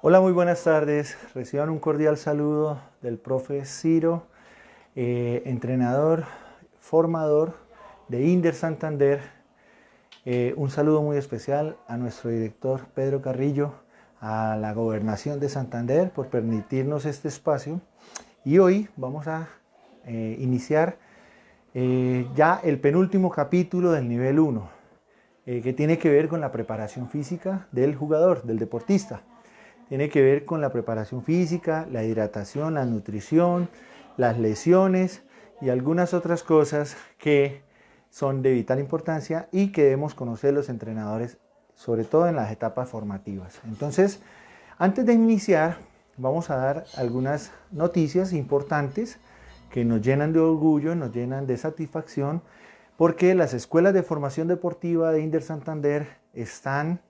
Hola, muy buenas tardes. Reciban un cordial saludo del profe Ciro, entrenador, formador de Inder Santander. Un saludo muy especial a nuestro director Pedro Carrillo, a la Gobernación de Santander por permitirnos este espacio. Y hoy vamos a iniciar ya el penúltimo capítulo del nivel 1, que tiene que ver con la preparación física del jugador, del deportista. Tiene que ver con la preparación física, la hidratación, la nutrición, las lesiones y algunas otras cosas que son de vital importancia y que debemos conocer los entrenadores, sobre todo en las etapas formativas. Entonces, antes de iniciar, vamos a dar algunas noticias importantes que nos llenan de orgullo, nos llenan de satisfacción, porque las escuelas de formación deportiva de Inder Santander están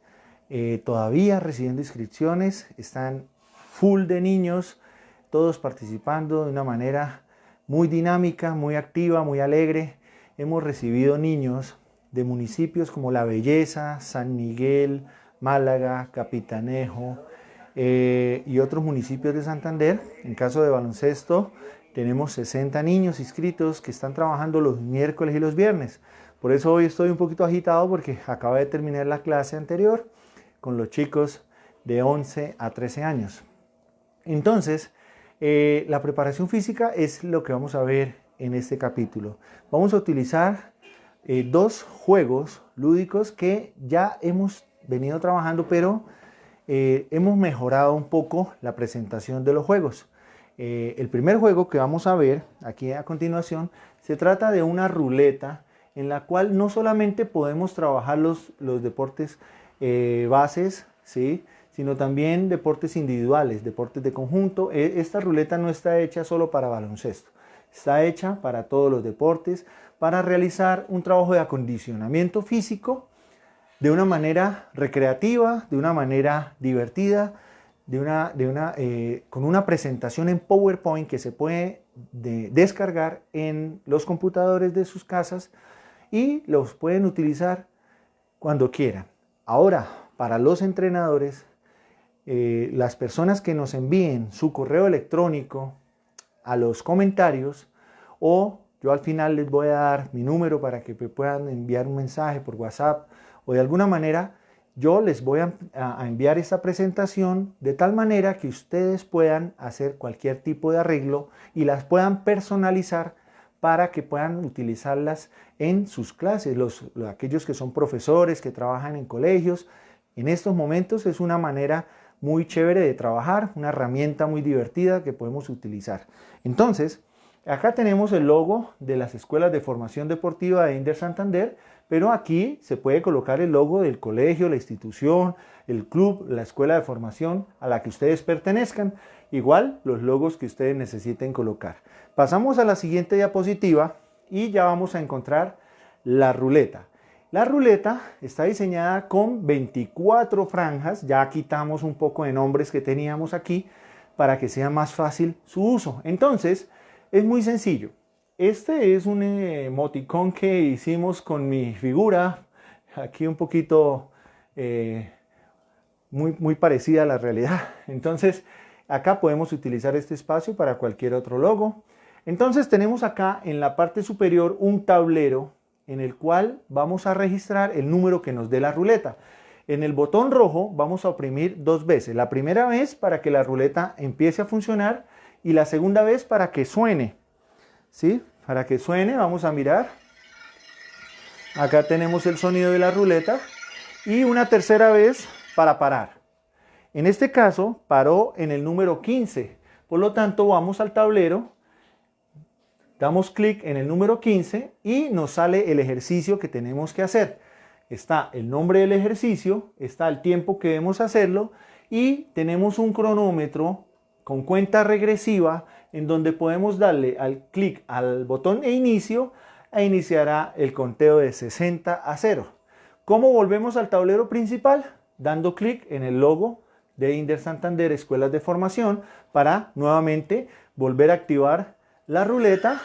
todavía recibiendo inscripciones, están full de niños, todos participando de una manera muy dinámica, muy activa, muy alegre. Hemos recibido niños de municipios como La Belleza, San Miguel, Málaga, Capitanejo y otros municipios de Santander. En caso de baloncesto, tenemos 60 niños inscritos que están trabajando los miércoles y los viernes. Por eso hoy estoy un poquito agitado porque acabo de terminar la clase anterior con los chicos de 11 a 13 años. Entonces, la preparación física es lo que vamos a ver en este capítulo. Vamos a utilizar dos juegos lúdicos que ya hemos venido trabajando, pero hemos mejorado un poco la presentación de los juegos. El primer juego que vamos a ver aquí a continuación se trata de una ruleta en la cual no solamente podemos trabajar los deportes bases, ¿sí?, sino también deportes individuales, deportes de conjunto. Esta ruleta no está hecha solo para baloncesto, está hecha para todos los deportes, para realizar un trabajo de acondicionamiento físico de una manera recreativa, de una manera divertida, con una presentación en PowerPoint que se puede descargar en los computadores de sus casas y los pueden utilizar cuando quieran. Ahora, para los entrenadores, las personas que nos envíen su correo electrónico a los comentarios, o yo al final les voy a dar mi número para que me puedan enviar un mensaje por WhatsApp o de alguna manera, yo les voy a enviar esta presentación de tal manera que ustedes puedan hacer cualquier tipo de arreglo y las puedan personalizar para que puedan utilizarlas en sus clases. Aquellos que son profesores, que trabajan en colegios, en estos momentos es una manera muy chévere de trabajar, una herramienta muy divertida que podemos utilizar. Entonces, acá tenemos el logo de las escuelas de formación deportiva de Inder Santander, pero aquí se puede colocar el logo del colegio, la institución, el club, la escuela de formación a la que ustedes pertenezcan. Igual los logos que ustedes necesiten colocar. Pasamos a la siguiente diapositiva y ya vamos a encontrar la ruleta. La ruleta está diseñada con 24 franjas, ya quitamos un poco de nombres que teníamos aquí para que sea más fácil su uso. Entonces, es muy sencillo. Este es un emoticón que hicimos con mi figura, aquí un poquito muy parecida a la realidad. Entonces, acá podemos utilizar este espacio para cualquier otro logo. Entonces tenemos acá en la parte superior un tablero en el cual vamos a registrar el número que nos dé la ruleta. En el botón rojo vamos a oprimir dos veces. La primera vez para que la ruleta empiece a funcionar y la segunda vez para que suene. ¿Sí? Para que suene vamos a mirar. Acá tenemos el sonido de la ruleta y una tercera vez para parar. En este caso paró en el número 15. Por lo tanto vamos al tablero. Damos clic en el número 15 y nos sale el ejercicio que tenemos que hacer. Está el nombre del ejercicio, está el tiempo que debemos hacerlo y tenemos un cronómetro con cuenta regresiva en donde podemos darle al clic al botón de inicio e iniciará el conteo de 60 a 0. ¿Cómo volvemos al tablero principal? Dando clic en el logo de Inder Santander Escuelas de Formación para nuevamente volver a activar la ruleta.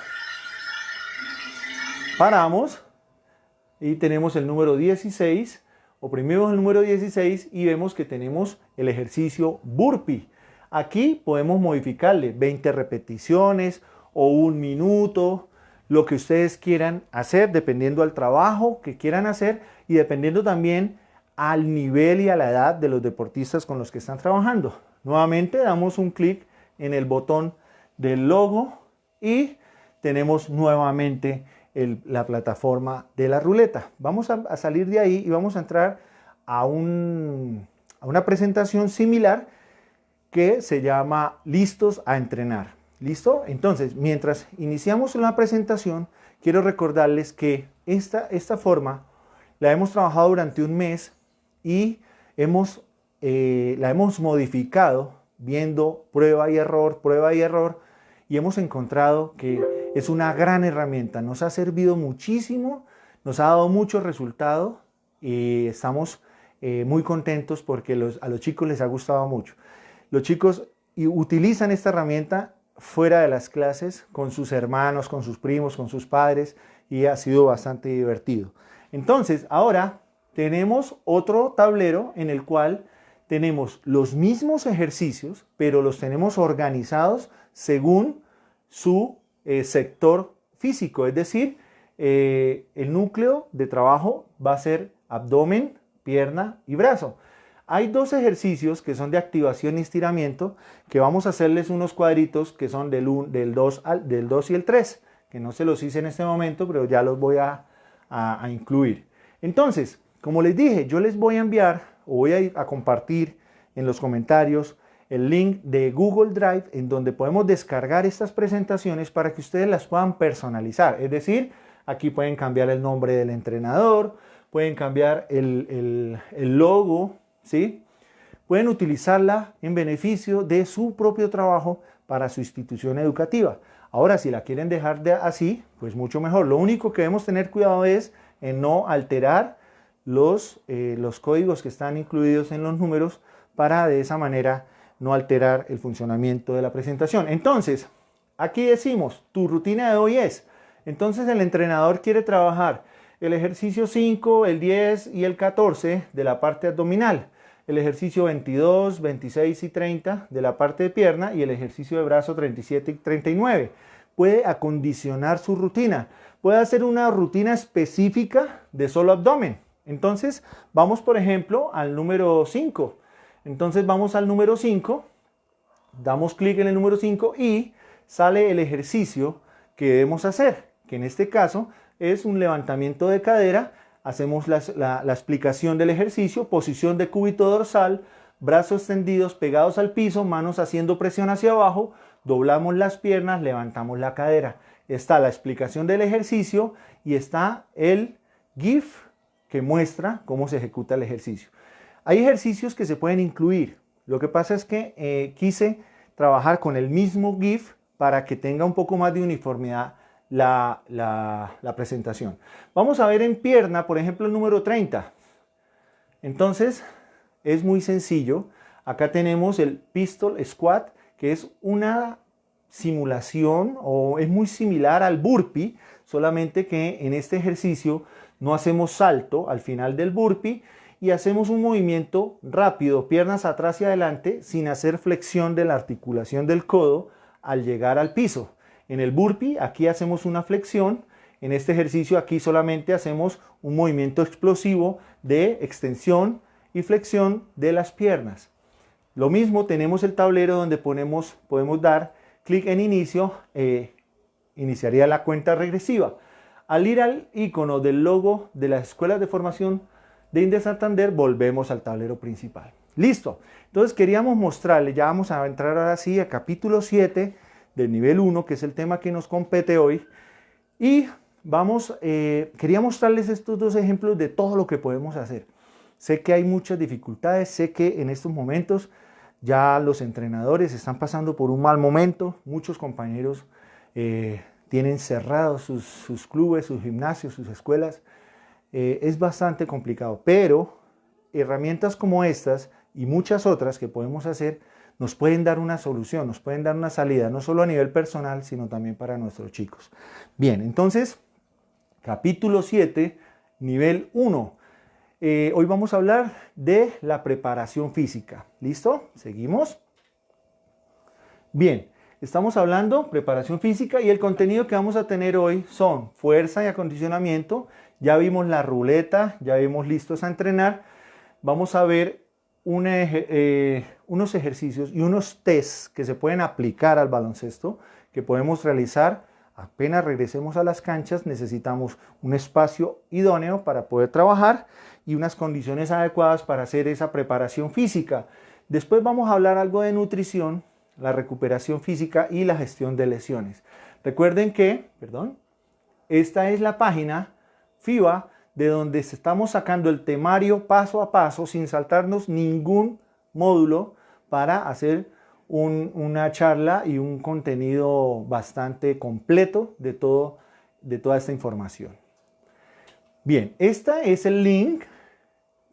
Paramos y tenemos el número 16 oprimimos el número 16 y vemos que tenemos el ejercicio burpee. Aquí podemos modificarle 20 repeticiones o 1 minuto, lo que ustedes quieran hacer, dependiendo del trabajo que quieran hacer y dependiendo también al nivel y a la edad de los deportistas con los que están trabajando. Nuevamente damos un clic en el botón del logo y tenemos nuevamente la plataforma de la ruleta. Vamos a salir de ahí y vamos a entrar a una presentación similar que se llama Listos a entrenar. ¿Listo? Entonces, mientras iniciamos la presentación, quiero recordarles que esta forma la hemos trabajado durante un mes y la hemos modificado viendo prueba y error, y hemos encontrado que es una gran herramienta. Nos ha servido muchísimo, nos ha dado mucho resultado y estamos muy contentos porque a los chicos les ha gustado mucho. Los chicos utilizan esta herramienta fuera de las clases con sus hermanos, con sus primos, con sus padres y ha sido bastante divertido. Entonces, ahora tenemos otro tablero en el cual tenemos los mismos ejercicios, pero los tenemos organizados según su sector físico, es decir, el núcleo de trabajo va a ser abdomen, pierna y brazo. Hay dos ejercicios que son de activación y estiramiento que vamos a hacerles unos cuadritos que son del 2 y el 3, que no se los hice en este momento, pero ya los voy a incluir. Entonces, como les dije, yo les voy a enviar o voy a compartir en los comentarios el link de Google Drive en donde podemos descargar estas presentaciones para que ustedes las puedan personalizar. Es decir, aquí pueden cambiar el nombre del entrenador, pueden cambiar el logo, ¿sí? Pueden utilizarla en beneficio de su propio trabajo para su institución educativa. Ahora, si la quieren dejar así, pues mucho mejor. Lo único que debemos tener cuidado es en no alterar los códigos que están incluidos en los números para de esa manera no alterar el funcionamiento de la presentación. Entonces, aquí decimos, tu rutina de hoy es. Entonces el entrenador quiere trabajar el ejercicio 5, el 10 y el 14 de la parte abdominal, el ejercicio 22, 26 y 30 de la parte de pierna y el ejercicio de brazo 37 y 39. Puede acondicionar su rutina, puede hacer una rutina específica de solo abdomen. Entonces vamos por ejemplo al número 5. Entonces vamos al número 5, damos clic en el número 5 y sale el ejercicio que debemos hacer, que en este caso es un levantamiento de cadera. Hacemos la explicación del ejercicio, posición de cúbito dorsal, brazos extendidos pegados al piso, manos haciendo presión hacia abajo, doblamos las piernas, levantamos la cadera. Está la explicación del ejercicio y está el GIF que muestra cómo se ejecuta el ejercicio. Hay ejercicios que se pueden incluir. Lo que pasa es que quise trabajar con el mismo GIF para que tenga un poco más de uniformidad la presentación. Vamos a ver en pierna, por ejemplo, el número 30. Entonces, es muy sencillo. Acá tenemos el pistol squat, que es una simulación o es muy similar al burpee, solamente que en este ejercicio no hacemos salto al final del burpee y hacemos un movimiento rápido, piernas atrás y adelante, sin hacer flexión de la articulación del codo al llegar al piso. En el burpee aquí hacemos una flexión, en este ejercicio aquí solamente hacemos un movimiento explosivo de extensión y flexión de las piernas. Lo mismo tenemos el tablero donde podemos dar clic en inicio, iniciaría la cuenta regresiva. Al ir al icono del logo de las escuelas de formación de Inder Santander, volvemos al tablero principal. Listo. Entonces queríamos mostrarles, ya vamos a entrar ahora sí a capítulo 7 del nivel 1, que es el tema que nos compete hoy. Y quería mostrarles estos dos ejemplos de todo lo que podemos hacer. Sé que hay muchas dificultades, sé que en estos momentos ya los entrenadores están pasando por un mal momento. Muchos compañeros tienen cerrados sus clubes, sus gimnasios, sus escuelas. Es bastante complicado, pero herramientas como estas y muchas otras que podemos hacer nos pueden dar una solución, nos pueden dar una salida, no solo a nivel personal, sino también para nuestros chicos. Bien, entonces, capítulo 7, nivel 1. Hoy vamos a hablar de la preparación física. ¿Listo? ¿Seguimos? Bien, estamos hablando de preparación física y el contenido que vamos a tener hoy son fuerza y acondicionamiento. Ya vimos la ruleta, ya vimos listos a entrenar. Vamos a ver unos ejercicios y unos tests que se pueden aplicar al baloncesto, que podemos realizar apenas regresemos a las canchas. Necesitamos un espacio idóneo para poder trabajar y unas condiciones adecuadas para hacer esa preparación física. Después vamos a hablar algo de nutrición, la recuperación física y la gestión de lesiones. Recuerden que, esta es la página FIBA de donde estamos sacando el temario paso a paso sin saltarnos ningún módulo para hacer una charla y un contenido bastante completo de toda esta información. Bien, este es el link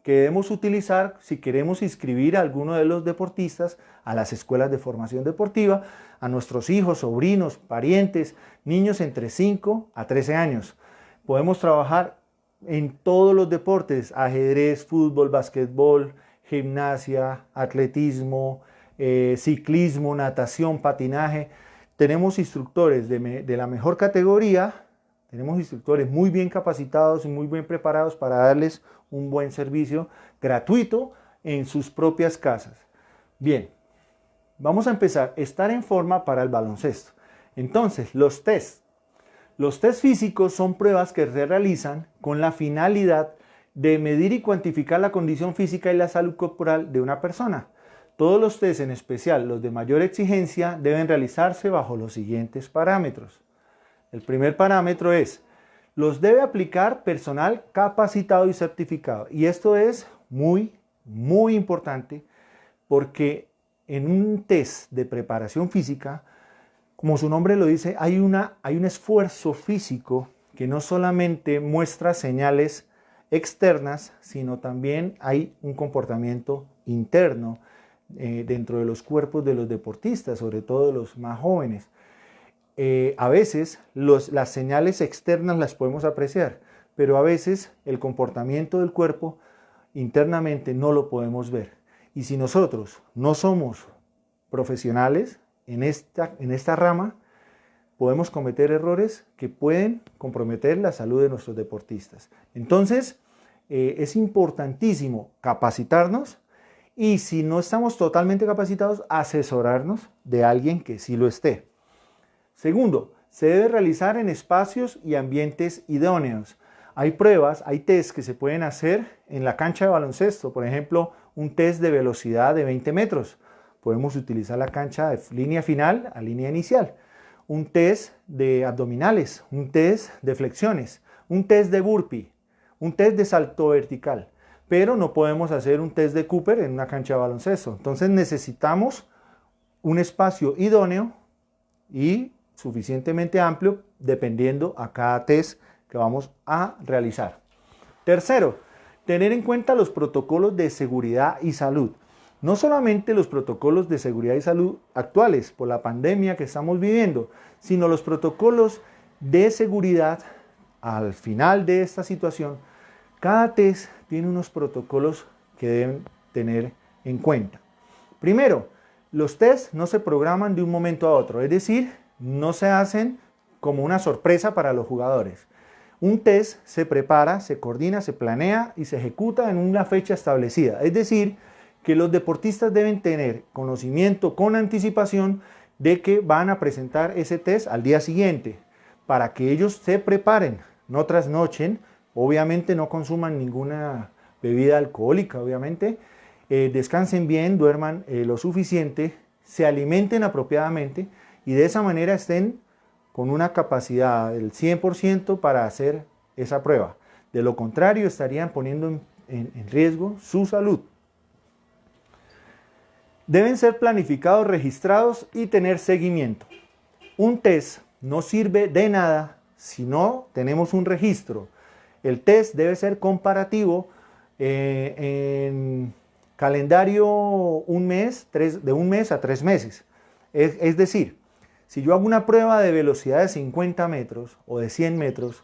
que debemos utilizar si queremos inscribir a alguno de los deportistas a las escuelas de formación deportiva, a nuestros hijos, sobrinos, parientes, niños entre 5 a 13 años. Podemos trabajar en todos los deportes: ajedrez, fútbol, básquetbol, gimnasia, atletismo, ciclismo, natación, patinaje. Tenemos instructores de la mejor categoría, tenemos instructores muy bien capacitados y muy bien preparados para darles un buen servicio gratuito en sus propias casas. Bien, vamos a empezar. Estar en forma para el baloncesto. Entonces, los tests. Los test físicos son pruebas que se realizan con la finalidad de medir y cuantificar la condición física y la salud corporal de una persona. Todos los tests, en especial los de mayor exigencia, deben realizarse bajo los siguientes parámetros. El primer parámetro es: los debe aplicar personal capacitado y certificado. Y esto es muy importante, porque en un test de preparación física, como su nombre lo dice, hay un esfuerzo físico que no solamente muestra señales externas, sino también hay un comportamiento interno dentro de los cuerpos de los deportistas, sobre todo de los más jóvenes. A veces las señales externas las podemos apreciar, pero a veces el comportamiento del cuerpo internamente no lo podemos ver. Y si nosotros no somos profesionales en esta rama, podemos cometer errores que pueden comprometer la salud de nuestros deportistas. Entonces, es importantísimo capacitarnos, y si no estamos totalmente capacitados, asesorarnos de alguien que sí lo esté. Segundo, se debe realizar en espacios y ambientes idóneos. Hay pruebas, hay tests que se pueden hacer en la cancha de baloncesto. Por ejemplo, un test de velocidad de 20 metros. Podemos utilizar la cancha de línea final a línea inicial. Un test de abdominales, un test de flexiones, un test de burpee, un test de salto vertical. Pero no podemos hacer un test de Cooper en una cancha de baloncesto. Entonces necesitamos un espacio idóneo y suficientemente amplio, dependiendo a cada test que vamos a realizar. Tercero, tener en cuenta los protocolos de seguridad y salud. No solamente los protocolos de seguridad y salud actuales por la pandemia que estamos viviendo, sino los protocolos de seguridad al final de esta situación. Cada test tiene unos protocolos que deben tener en cuenta. Primero, los tests no se programan de un momento a otro, es decir, no se hacen como una sorpresa para los jugadores. Un test se prepara, se coordina, se planea y se ejecuta en una fecha establecida. Es decir, que los deportistas deben tener conocimiento con anticipación de que van a presentar ese test al día siguiente, para que ellos se preparen, no trasnochen, obviamente no consuman ninguna bebida alcohólica, obviamente, descansen bien, duerman lo suficiente, se alimenten apropiadamente y de esa manera estén con una capacidad del 100% para hacer esa prueba. De lo contrario, estarían poniendo en riesgo su salud. Deben ser planificados, registrados y tener seguimiento. Un test no sirve de nada si no tenemos un registro. El test debe ser comparativo en calendario de un mes a 3 meses. Es decir, si yo hago una prueba de velocidad de 50 metros o de 100 metros,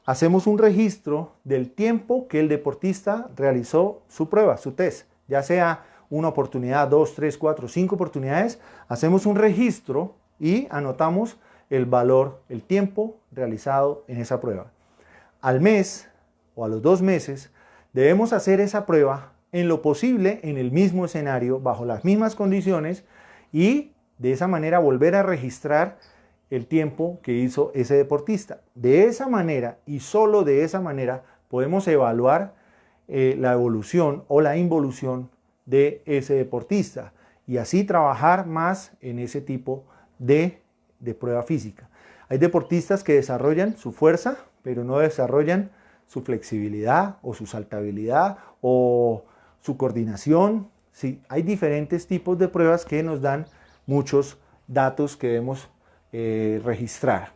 hacemos un registro del tiempo que el deportista realizó su prueba, su test, ya sea una oportunidad, 2, 3, 4, 5 oportunidades, hacemos un registro y anotamos el valor, el tiempo realizado en esa prueba. Al mes o a los 2 meses debemos hacer esa prueba en lo posible en el mismo escenario, bajo las mismas condiciones, y de esa manera volver a registrar el tiempo que hizo ese deportista. De esa manera y solo de esa manera podemos evaluar la evolución o la involución de ese deportista y así trabajar más en ese tipo de prueba física. Hay deportistas que desarrollan su fuerza, pero no desarrollan su flexibilidad o su saltabilidad o su coordinación. Sí, hay diferentes tipos de pruebas que nos dan muchos datos que debemos registrar.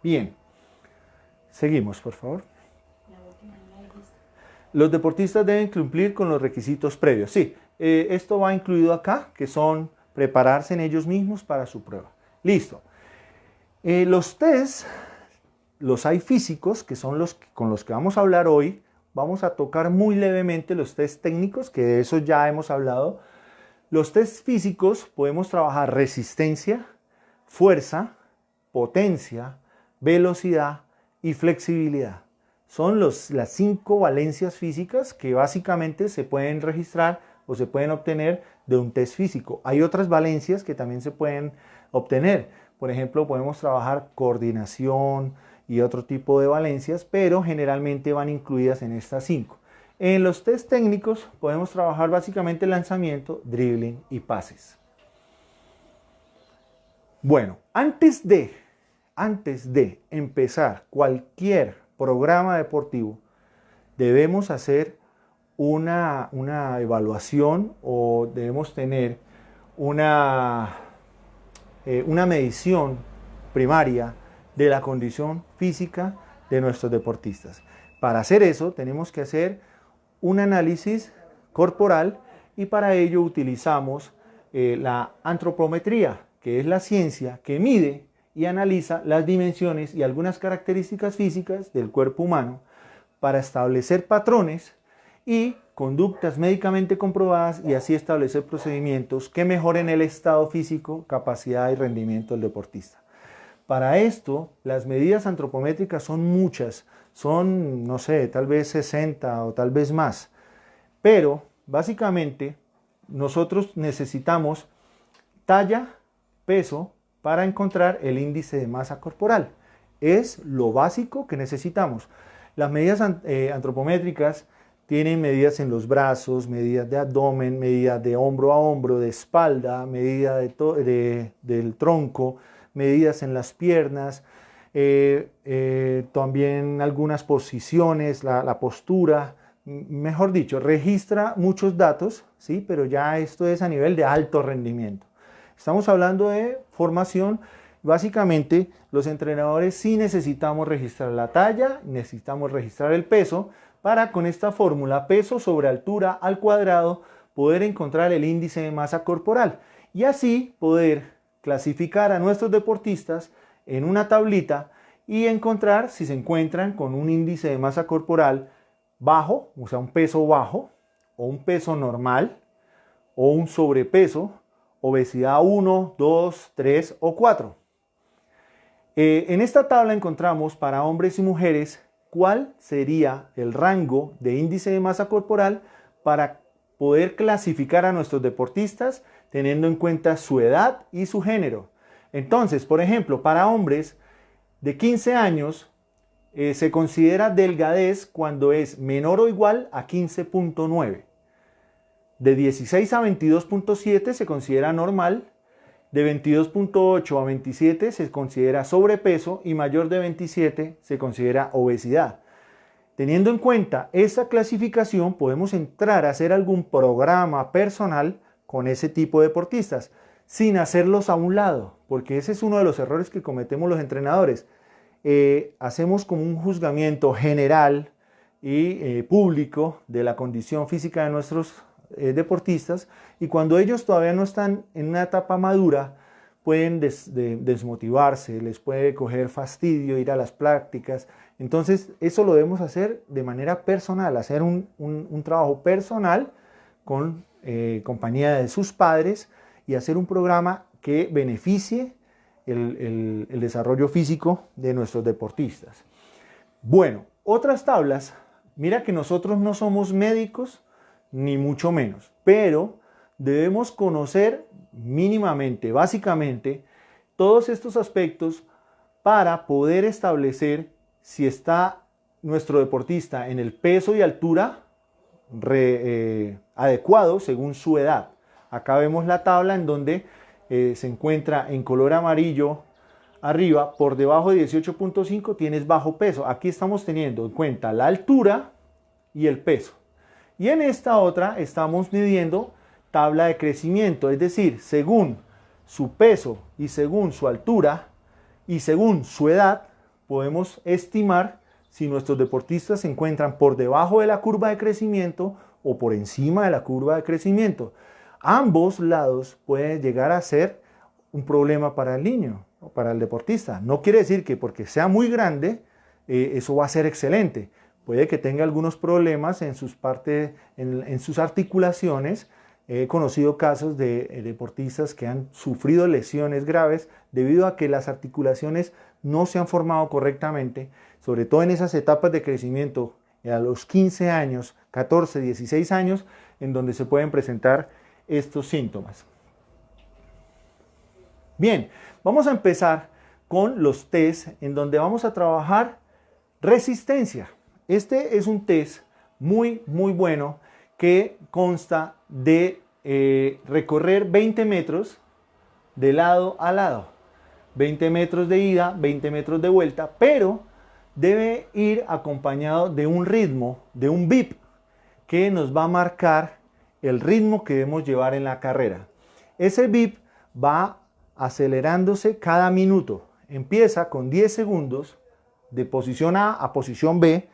Bien, seguimos, por favor. Los deportistas deben cumplir con los requisitos previos. Sí, esto va incluido acá, que son prepararse en ellos mismos para su prueba. Listo. Los test, los hay físicos, que son los con los que vamos a hablar hoy. Vamos a tocar muy levemente los test técnicos, que de eso ya hemos hablado. Los test físicos podemos trabajar resistencia, fuerza, potencia, velocidad y flexibilidad. Son las 5 valencias físicas que básicamente se pueden registrar o se pueden obtener de un test físico. Hay otras valencias que también se pueden obtener. Por ejemplo, podemos trabajar coordinación y otro tipo de valencias, pero generalmente van incluidas en estas 5. En los test técnicos podemos trabajar básicamente lanzamiento, dribbling y pases. Bueno, antes de empezar cualquier programa deportivo, debemos hacer una evaluación o debemos tener una medición primaria de la condición física de nuestros deportistas. Para hacer eso tenemos que hacer un análisis corporal y para ello utilizamos la antropometría, que es la ciencia que mide y analiza las dimensiones y algunas características físicas del cuerpo humano para establecer patrones y conductas médicamente comprobadas y así establecer procedimientos que mejoren el estado físico, capacidad y rendimiento del deportista. Para esto, las medidas antropométricas son muchas, son, no sé, tal vez 60 o tal vez más, pero básicamente nosotros necesitamos talla, peso, para encontrar el índice de masa corporal. Es lo básico que necesitamos. Las medidas antropométricas tienen medidas en los brazos, medidas de abdomen, medidas de hombro a hombro, de espalda, medida del tronco, medidas en las piernas, también algunas posiciones, la postura, mejor dicho, registra muchos datos, ¿sí? Pero ya esto es a nivel de alto rendimiento. Estamos hablando de formación. Básicamente, los entrenadores sí necesitamos registrar la talla, necesitamos registrar el peso, para con esta fórmula, peso sobre altura al cuadrado, poder encontrar el índice de masa corporal y así poder clasificar a nuestros deportistas en una tablita y encontrar si se encuentran con un índice de masa corporal bajo, o sea, un peso bajo, o un peso normal, o un sobrepeso, obesidad 1, 2, 3 o 4. En esta tabla encontramos para hombres y mujeres cuál sería el rango de índice de masa corporal para poder clasificar a nuestros deportistas teniendo en cuenta su edad y su género. Entonces, por ejemplo, para hombres de 15 años se considera delgadez cuando es menor o igual a 15.9. De 16 a 22.7 se considera normal, de 22.8 a 27 se considera sobrepeso y mayor de 27 se considera obesidad. Teniendo en cuenta esa clasificación, podemos entrar a hacer algún programa personal con ese tipo de deportistas, sin hacerlos a un lado, porque ese es uno de los errores que cometemos los entrenadores. Hacemos como un juzgamiento general y público de la condición física de nuestros deportistas, y cuando ellos todavía no están en una etapa madura, pueden desmotivarse, les puede coger fastidio ir a las prácticas. Entonces eso lo debemos hacer de manera personal, hacer un trabajo personal con compañía de sus padres y hacer un programa que beneficie el desarrollo físico de nuestros deportistas. Bueno, otras tablas, mira que nosotros no somos médicos ni mucho menos, pero debemos conocer mínimamente, básicamente, todos estos aspectos para poder establecer si está nuestro deportista en el peso y altura adecuado según su edad. Acá vemos la tabla en donde se encuentra en color amarillo arriba, por debajo de 18.5 tienes bajo peso. Aquí estamos teniendo en cuenta la altura y el peso. Y en esta otra estamos midiendo tabla de crecimiento, es decir, según su peso y según su altura y según su edad, podemos estimar si nuestros deportistas se encuentran por debajo de la curva de crecimiento o por encima de la curva de crecimiento. Ambos lados pueden llegar a ser un problema para el niño o para el deportista. No quiere decir que porque sea muy grande, eso va a ser excelente. Puede que tenga algunos problemas en sus articulaciones. He conocido casos de deportistas que han sufrido lesiones graves debido a que las articulaciones no se han formado correctamente, sobre todo en esas etapas de crecimiento a los 15 años, 14, 16 años, en donde se pueden presentar estos síntomas. Bien, vamos a empezar con los test en donde vamos a trabajar resistencia. Este es un test muy bueno que consta de recorrer 20 metros de lado a lado, 20 metros de ida, 20 metros de vuelta, pero debe ir acompañado de un ritmo, de un beep, que nos va a marcar el ritmo que debemos llevar en la carrera. Ese beep va acelerándose cada minuto. Empieza con 10 segundos de posición A a posición B,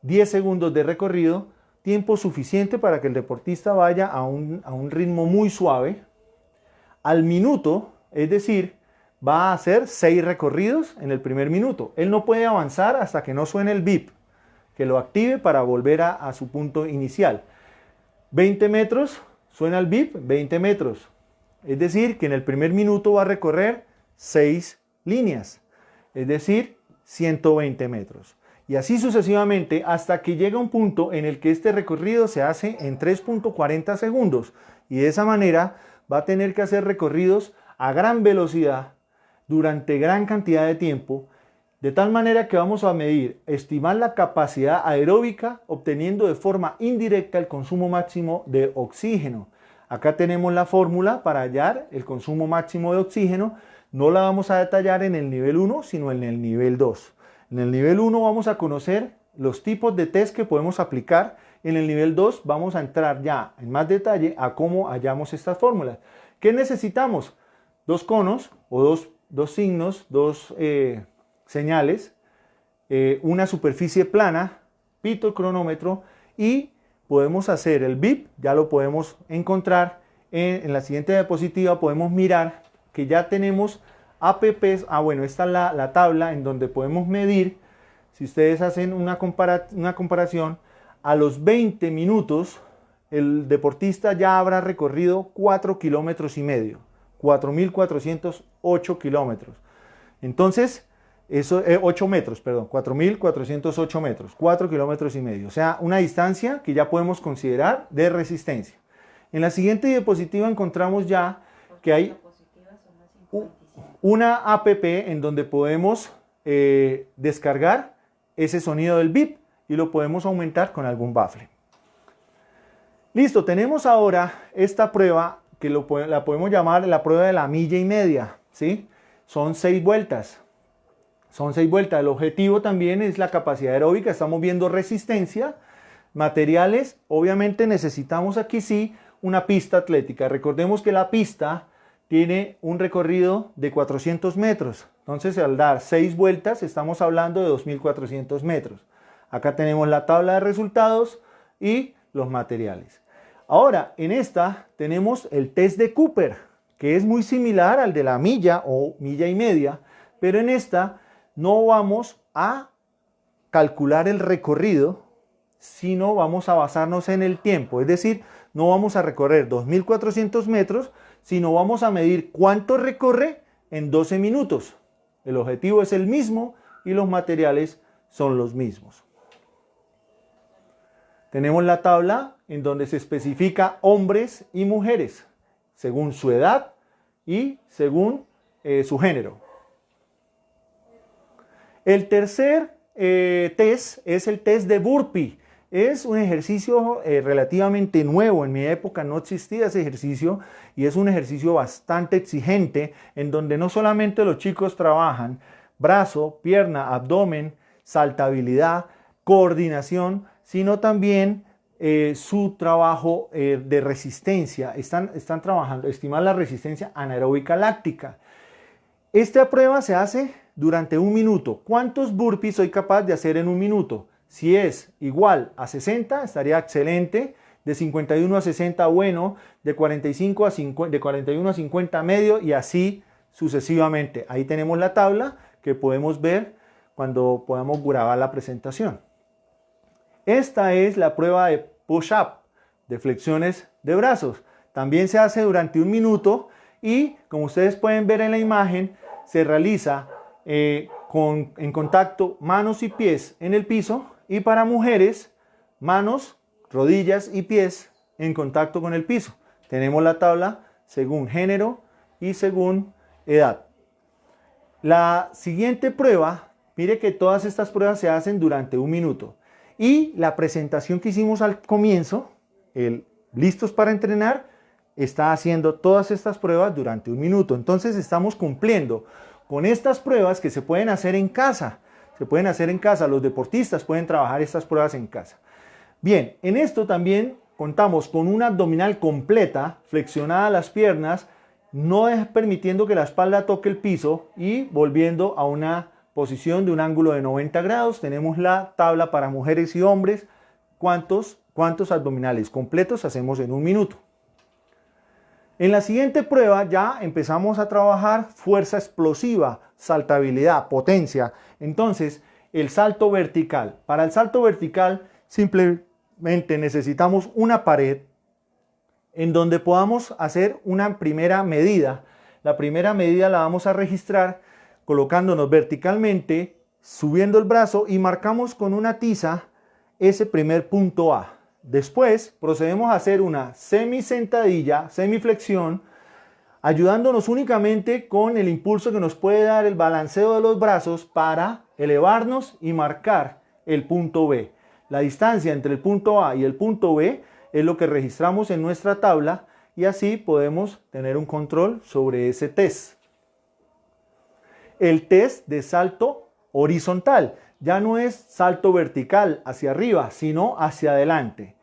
10 segundos de recorrido, tiempo suficiente para que el deportista vaya a un ritmo muy suave. Al minuto, es decir, va a hacer 6 recorridos en el primer minuto. Él no puede avanzar hasta que no suene el beep, que lo active para volver a su punto inicial. 20 metros, suena el beep, 20 metros. Es decir, que en el primer minuto va a recorrer 6 líneas, es decir, 120 metros. Y así sucesivamente hasta que llega un punto en el que este recorrido se hace en 3.40 segundos. Y de esa manera va a tener que hacer recorridos a gran velocidad durante gran cantidad de tiempo, de tal manera que vamos a medir, estimar la capacidad aeróbica, obteniendo de forma indirecta el consumo máximo de oxígeno. Acá tenemos la fórmula para hallar el consumo máximo de oxígeno. No la vamos a detallar en el nivel 1, sino en el nivel 2. En el nivel 1 vamos a conocer los tipos de test que podemos aplicar. En el nivel 2 vamos a entrar ya en más detalle a cómo hallamos estas fórmulas. ¿Qué necesitamos? 2 conos o dos signos, 2 señales, una superficie plana, pito el cronómetro y podemos hacer el beep, ya lo podemos encontrar en la siguiente diapositiva. Podemos mirar que ya tenemos APPs. Bueno, esta es la tabla en donde podemos medir. Si ustedes hacen una comparación, a los 20 minutos el deportista ya habrá recorrido 4 kilómetros y medio, 4.408 kilómetros. Entonces, eso, 8 metros, perdón, 4.408 metros, 4 kilómetros y medio. O sea, una distancia que ya podemos considerar de resistencia. En la siguiente diapositiva encontramos ya que hay una APP en donde podemos descargar ese sonido del beep y lo podemos aumentar con algún bafle. Listo, tenemos ahora esta prueba que la podemos llamar la prueba de la milla y media, ¿sí? Son 6 vueltas. Son 6 vueltas. El objetivo también es la capacidad aeróbica. Estamos viendo resistencia, materiales. Obviamente necesitamos aquí sí una pista atlética. Recordemos que la pista tiene un recorrido de 400 metros. Entonces, al dar 6 vueltas, estamos hablando de 2.400 metros. Acá tenemos la tabla de resultados y los materiales. Ahora, en esta tenemos el test de Cooper, que es muy similar al de la milla o milla y media, pero en esta no vamos a calcular el recorrido, sino vamos a basarnos en el tiempo. Es decir, no vamos a recorrer 2.400 metros, sino vamos a medir cuánto recorre en 12 minutos. El objetivo es el mismo y los materiales son los mismos. Tenemos la tabla en donde se especifica hombres y mujeres, según su edad y según su género. El tercer test es el test de burpee. Es un ejercicio relativamente nuevo. En mi época no existía ese ejercicio y es un ejercicio bastante exigente en donde no solamente los chicos trabajan brazo, pierna, abdomen, saltabilidad, coordinación, sino también su trabajo de resistencia. Están trabajando, estimar la resistencia anaeróbica láctica. Esta prueba se hace durante 1 minuto. ¿Cuántos burpees soy capaz de hacer en 1 minuto? Si es igual a 60, estaría excelente. De 51 a 60, bueno. De 41 a 50, medio. Y así sucesivamente. Ahí tenemos la tabla que podemos ver cuando podamos grabar la presentación. Esta es la prueba de push-up, de flexiones de brazos. También se hace durante 1 minuto y, como ustedes pueden ver en la imagen, se realiza en contacto manos y pies en el piso, y para mujeres, manos, rodillas y pies en contacto con el piso. Tenemos la tabla según género y según edad. La siguiente prueba, mire que todas estas pruebas se hacen durante 1 minuto. Y la presentación que hicimos al comienzo, el listos para entrenar, está haciendo todas estas pruebas durante 1 minuto. Entonces estamos cumpliendo con estas pruebas que se pueden hacer en casa. Se pueden hacer en casa, los deportistas pueden trabajar estas pruebas en casa. Bien, en esto también contamos con una abdominal completa, flexionada las piernas, no permitiendo que la espalda toque el piso y volviendo a una posición de un ángulo de 90 grados. Tenemos la tabla para mujeres y hombres. ¿Cuántos abdominales completos hacemos en 1 minuto? En la siguiente prueba ya empezamos a trabajar fuerza explosiva, saltabilidad, potencia. Entonces, el salto vertical. Para el salto vertical simplemente necesitamos una pared en donde podamos hacer una primera medida. La primera medida la vamos a registrar colocándonos verticalmente, subiendo el brazo y marcamos con una tiza ese primer punto A. Después procedemos a hacer una semisentadilla, semiflexión, ayudándonos únicamente con el impulso que nos puede dar el balanceo de los brazos para elevarnos y marcar el punto B. La distancia entre el punto A y el punto B es lo que registramos en nuestra tabla y así podemos tener un control sobre ese test. El test de salto horizontal. Ya no es salto vertical hacia arriba, sino hacia adelante.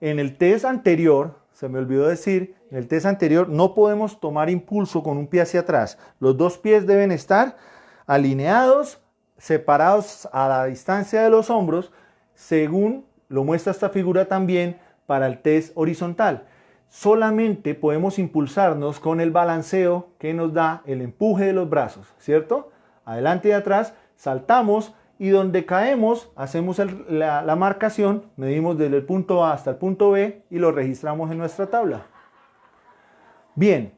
En el test anterior, se me olvidó decir, en el test anterior no podemos tomar impulso con un pie hacia atrás. Los 2 pies deben estar alineados, separados a la distancia de los hombros, según lo muestra esta figura también para el test horizontal. Solamente podemos impulsarnos con el balanceo que nos da el empuje de los brazos, ¿cierto? Adelante y atrás, saltamos y donde caemos hacemos la marcación, medimos desde el punto A hasta el punto B y lo registramos en nuestra tabla. Bien,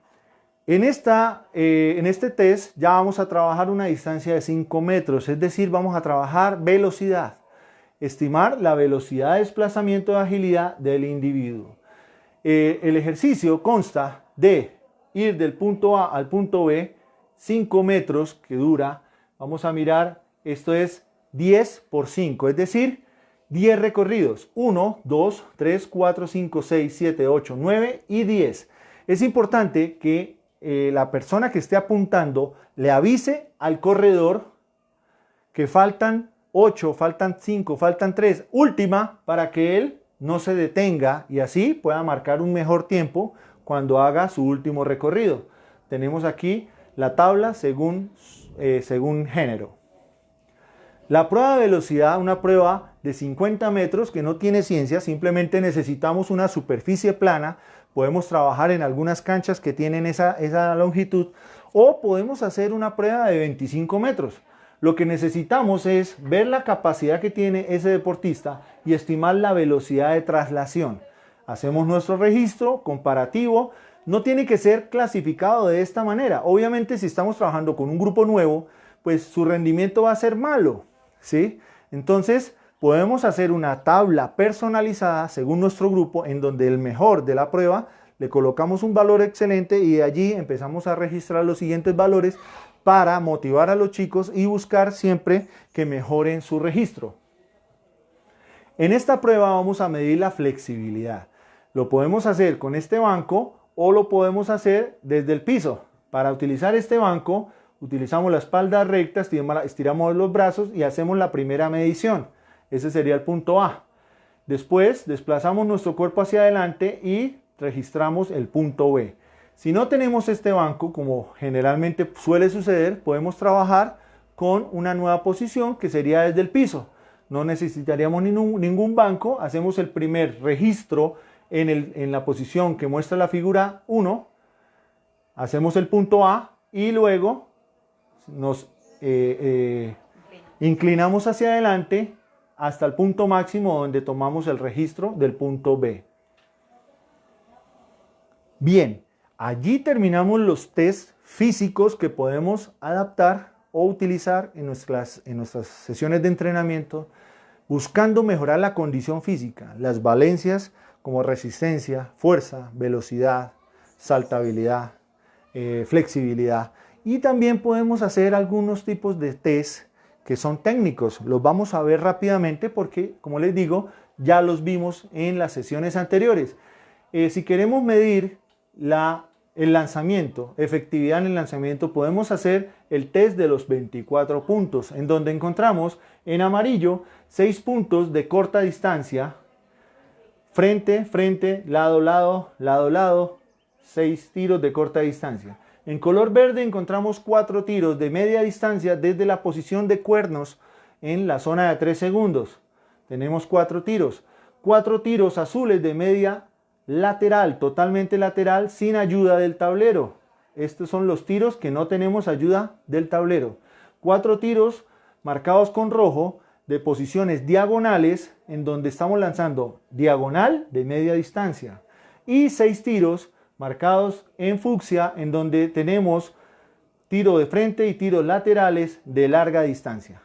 en este test ya vamos a trabajar una distancia de 5 metros, es decir, vamos a trabajar velocidad, estimar la velocidad de desplazamiento de agilidad del individuo. El ejercicio consta de ir del punto A al punto B, 5 metros que dura, vamos a mirar, esto es 10 por 5, es decir, 10 recorridos, 1, 2, 3, 4, 5, 6, 7, 8, 9 y 10. Es importante que la persona que esté apuntando le avise al corredor que faltan 8, faltan 5, faltan 3, última, para que él no se detenga y así pueda marcar un mejor tiempo cuando haga su último recorrido. Tenemos aquí la tabla según género. La prueba de velocidad, una prueba de 50 metros que no tiene ciencia, simplemente necesitamos una superficie plana podemos trabajar en algunas canchas que tienen esa longitud, o podemos hacer una prueba de 25 metros. Lo que necesitamos es ver la capacidad que tiene ese deportista y estimar la velocidad de traslación. Hacemos nuestro registro comparativo. No tiene que ser clasificado de esta manera. Obviamente, si estamos trabajando con un grupo nuevo, pues su rendimiento va a ser malo, ¿sí? Entonces, podemos hacer una tabla personalizada según nuestro grupo, en donde el mejor de la prueba le colocamos un valor excelente y de allí empezamos a registrar los siguientes valores para motivar a los chicos y buscar siempre que mejoren su registro. En esta prueba vamos a medir la flexibilidad. Lo podemos hacer con este banco o lo podemos hacer desde el piso. Para utilizar este banco, utilizamos la espalda recta, estiramos los brazos y hacemos la primera medición. Ese sería el punto A. Después desplazamos nuestro cuerpo hacia adelante y registramos el punto B. Si no tenemos este banco, como generalmente suele suceder, podemos trabajar con una nueva posición que sería desde el piso. No necesitaríamos ningún banco. Hacemos el primer registro en la posición que muestra la figura 1. Hacemos el punto A y luego nos inclinamos hacia adelante hasta el punto máximo, donde tomamos el registro del punto B. Bien, allí terminamos los test físicos que podemos adaptar o utilizar en nuestras sesiones de entrenamiento, buscando mejorar la condición física, las valencias como resistencia, fuerza, velocidad, saltabilidad, flexibilidad. Y también podemos hacer algunos tipos de test que son técnicos. Los vamos a ver rápidamente porque, como les digo, ya los vimos en las sesiones anteriores. Si queremos medir el lanzamiento, efectividad en el lanzamiento, podemos hacer el test de los 24 puntos, en donde encontramos en amarillo 6 puntos de corta distancia, frente, frente, lado, lado, lado, lado, 6 tiros de corta distancia. En color verde encontramos 4 tiros de media distancia desde la posición de cuernos en la zona de 3 segundos. Tenemos 4 tiros. 4 tiros azules de media lateral, totalmente lateral, sin ayuda del tablero. Estos son los tiros que no tenemos ayuda del tablero. 4 tiros marcados con rojo de posiciones diagonales, en donde estamos lanzando diagonal de media distancia. Y 6 tiros marcados en fucsia, en donde tenemos tiro de frente y tiros laterales de larga distancia.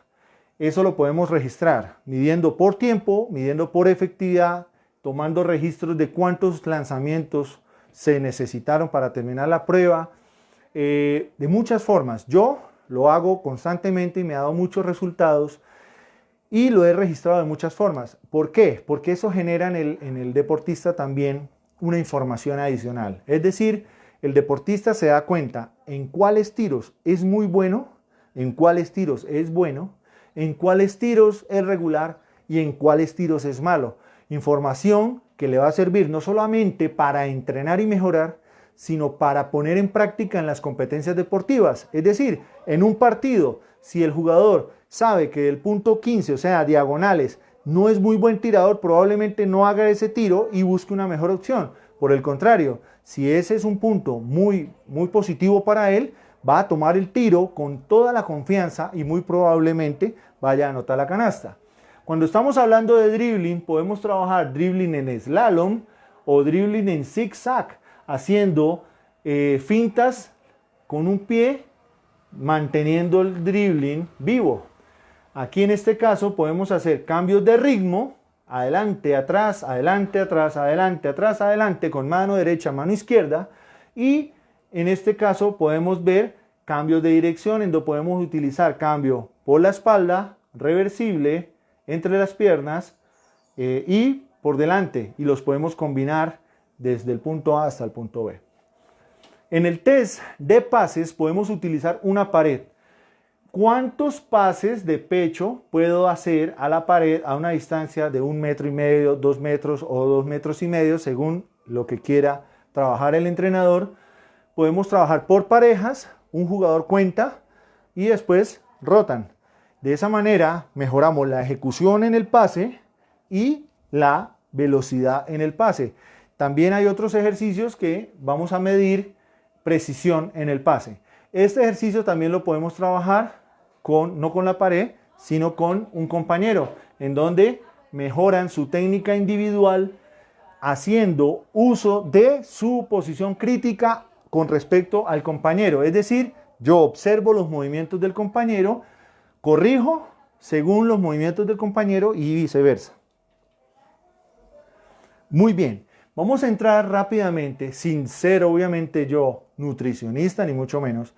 Eso lo podemos registrar midiendo por tiempo, midiendo por efectividad, tomando registros de cuántos lanzamientos se necesitaron para terminar la prueba, de muchas formas. Yo lo hago constantemente y me ha dado muchos resultados y lo he registrado de muchas formas. ¿Por qué? Porque eso genera en el deportista también una información adicional. Es decir, el deportista se da cuenta en cuáles tiros es muy bueno, en cuáles tiros es bueno, en cuáles tiros es regular y en cuáles tiros es malo. Información que le va a servir no solamente para entrenar y mejorar, sino para poner en práctica en las competencias deportivas. Es decir, en un partido, si el jugador sabe que del punto 15, o sea, diagonales, no es muy buen tirador, probablemente no haga ese tiro y busque una mejor opción. Por el contrario, si ese es un punto muy positivo para él, va a tomar el tiro con toda la confianza y muy probablemente vaya a anotar la canasta. Cuando estamos hablando de dribbling, podemos trabajar dribbling en slalom o dribbling en zigzag, haciendo fintas con un pie, manteniendo el dribbling vivo. Aquí en este caso podemos hacer cambios de ritmo, adelante, atrás, adelante, atrás, adelante, atrás, adelante, con mano derecha, mano izquierda. Y en este caso podemos ver cambios de dirección, en donde podemos utilizar cambio por la espalda, reversible, entre las piernas y por delante. Y los podemos combinar desde el punto A hasta el punto B. En el test de pases podemos utilizar una pared. ¿Cuántos pases de pecho puedo hacer a la pared a una distancia de 1,5 metros, 2 metros o 2,5 metros, según lo que quiera trabajar el entrenador? Podemos trabajar por parejas, un jugador cuenta y después rotan. De esa manera mejoramos la ejecución en el pase y la velocidad en el pase. También hay otros ejercicios que vamos a medir precisión en el pase. Este ejercicio también lo podemos trabajar no con la pared, sino con un compañero, en donde mejoran su técnica individual haciendo uso de su posición crítica con respecto al compañero. Es decir, yo observo los movimientos del compañero, corrijo según los movimientos del compañero y viceversa. Muy bien, vamos a entrar rápidamente, sin ser obviamente yo nutricionista ni mucho menos.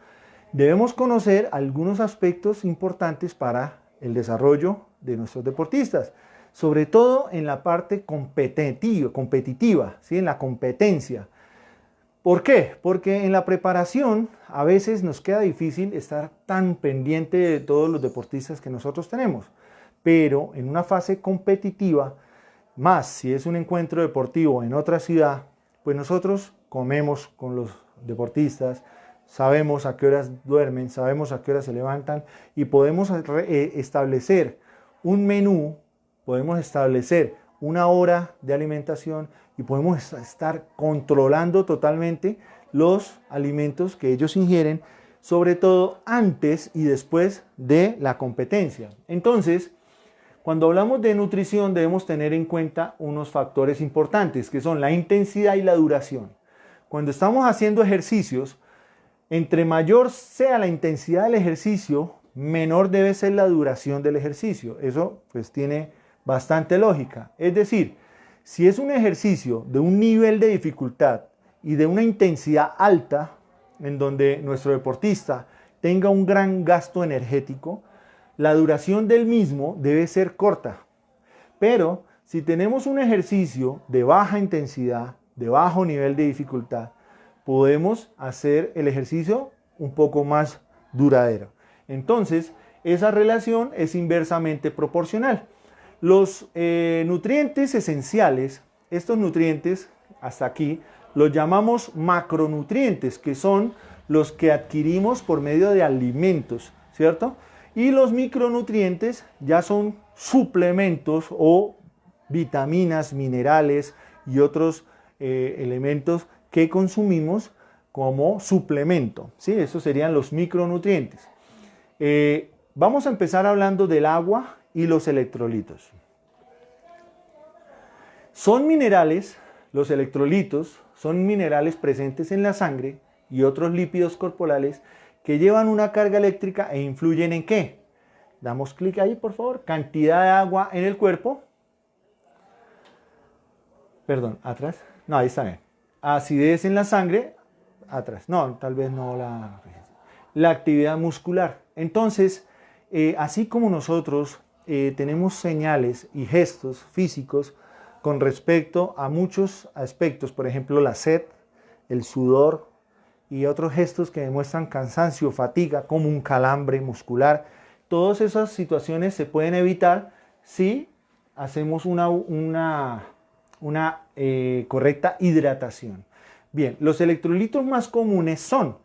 Debemos conocer algunos aspectos importantes para el desarrollo de nuestros deportistas, sobre todo en la parte competitiva, ¿sí? En la competencia. ¿Por qué? Porque en la preparación a veces nos queda difícil estar tan pendiente de todos los deportistas que nosotros tenemos, pero en una fase competitiva, más si es un encuentro deportivo en otra ciudad, pues nosotros comemos con los deportistas, sabemos a qué horas duermen, sabemos a qué horas se levantan y podemos establecer un menú, podemos establecer una hora de alimentación y podemos estar controlando totalmente los alimentos que ellos ingieren, sobre todo antes y después de la competencia. Entonces, cuando hablamos de nutrición debemos tener en cuenta unos factores importantes que son la intensidad y la duración. Cuando estamos haciendo ejercicios, entre mayor sea la intensidad del ejercicio, menor debe ser la duración del ejercicio. Eso pues tiene bastante lógica. Es decir, si es un ejercicio de un nivel de dificultad y de una intensidad alta, en donde nuestro deportista tenga un gran gasto energético, la duración del mismo debe ser corta. Pero si tenemos un ejercicio de baja intensidad, de bajo nivel de dificultad, podemos hacer el ejercicio un poco más duradero. Entonces, esa relación es inversamente proporcional. Los nutrientes esenciales, estos nutrientes, hasta aquí, los llamamos macronutrientes, que son los que adquirimos por medio de alimentos, ¿cierto? Y los micronutrientes ya son suplementos o vitaminas, minerales y otros elementos que consumimos como suplemento, ¿sí? Esos serían los micronutrientes. Vamos a empezar hablando del agua y los electrolitos. Son minerales, los electrolitos son minerales presentes en la sangre y otros lípidos corporales que llevan una carga eléctrica e influyen ¿en qué? Damos clic ahí, por favor. Cantidad de agua en el cuerpo. Perdón, atrás. No, ahí está bien. Acidez en la sangre. Atrás. No, tal vez no la actividad muscular. Entonces, así como nosotros tenemos señales y gestos físicos con respecto a muchos aspectos, por ejemplo, la sed, el sudor y otros gestos que demuestran cansancio, fatiga, como un calambre muscular. Todas esas situaciones se pueden evitar si hacemos una correcta hidratación. Bien, los electrolitos más comunes son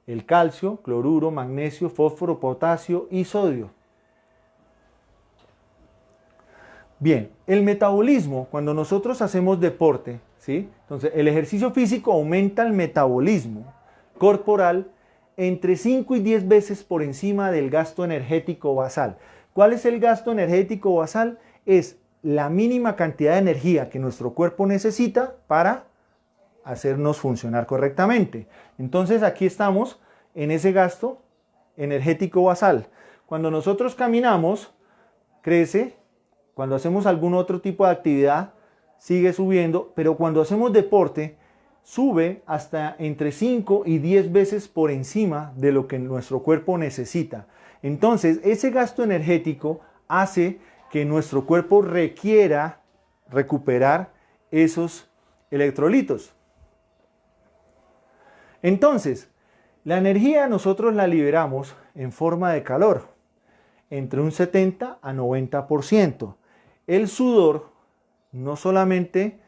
el calcio, cloruro, magnesio, fósforo, potasio y sodio. Bien, el metabolismo, cuando nosotros hacemos deporte, ¿sí? Entonces el ejercicio físico aumenta el metabolismo corporal entre 5 y 10 veces por encima del gasto energético basal. ¿Cuál es el gasto energético basal? Es la mínima cantidad de energía que nuestro cuerpo necesita para hacernos funcionar correctamente. Entonces aquí estamos en ese gasto energético basal. Cuando nosotros caminamos, crece. Cuando hacemos algún otro tipo de actividad, sigue subiendo, pero cuando hacemos deporte, sube hasta entre 5 y 10 veces por encima de lo que nuestro cuerpo necesita. Entonces, ese gasto energético hace que nuestro cuerpo requiera recuperar esos electrolitos. Entonces, la energía nosotros la liberamos en forma de calor, entre un 70 a 90%. El sudor no solamente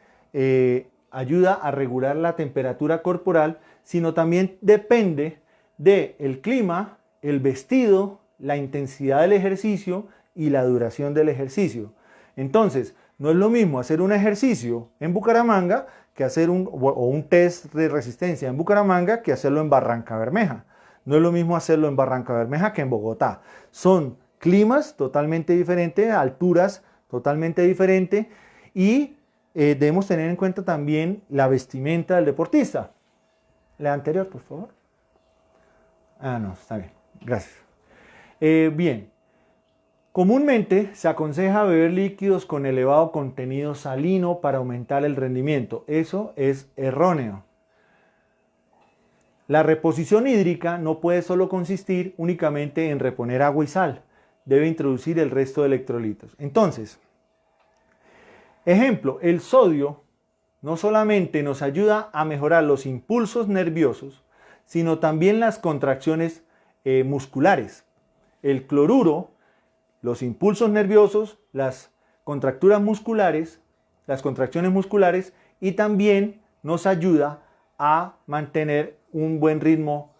ayuda a regular la temperatura corporal, sino también depende del clima, el vestido, la intensidad del ejercicio y la duración del ejercicio. Entonces, no es lo mismo hacer un ejercicio en Bucaramanga que hacer un test de resistencia en Bucaramanga que hacerlo en Barranca Bermeja. No es lo mismo hacerlo en Barranca Bermeja que en Bogotá. Son climas totalmente diferentes, alturas totalmente diferentes y debemos tener en cuenta también la vestimenta del deportista. La anterior, por favor. Ah, no, está bien. Gracias. Bien. Comúnmente se aconseja beber líquidos con elevado contenido salino para aumentar el rendimiento. Eso es erróneo. La reposición hídrica no puede solo consistir únicamente en reponer agua y sal. Debe introducir el resto de electrolitos. Entonces, ejemplo, el sodio no solamente nos ayuda a mejorar los impulsos nerviosos, sino también las contracciones musculares. El cloruro, los impulsos nerviosos, las contracturas musculares, las contracciones musculares y también nos ayuda a mantener un buen ritmo